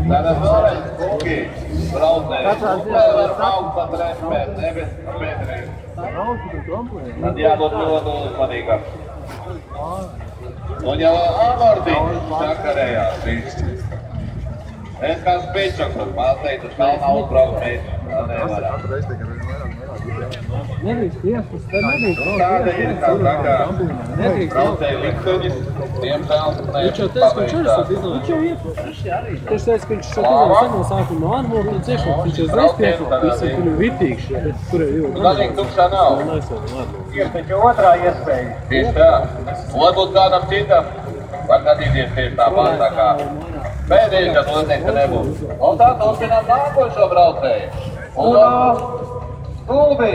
Tātad vēlreiz kungi braucēji. Vēl var braukt pat respēt, nevis pētrēji. Tad jādod ļoti uzmanīgāk. Un jau amortiņš sakarējās viņš. Es kā spēčakus, man teikt, uz kalnā uzbraukt mēs. Tā nevarā. Nedrīkst iestas, tad nedrīkst. Tāda ir kā sakā braucēji liktuņi. Diemžēl Viņš jau teica, ka viņš arī sat izlaiž. Viņš jau ieplūst. Viņš teica, ka viņš šeit izlaiž seno sākumu no Armorta un ciešot. Viņš jau uzreiz pieklāt. Visi, kur ir vitīgs. Tur ir ļoti. Daļīgi tukšā nav. Ir taču otrā iespēja. Tieši tā. Varbūt kādam citam var gadīties tieši tāpat tā kā pēdējais, kas noteikti, ka nebūs. Un tā turpinām nākošo braucēju. Un stulbi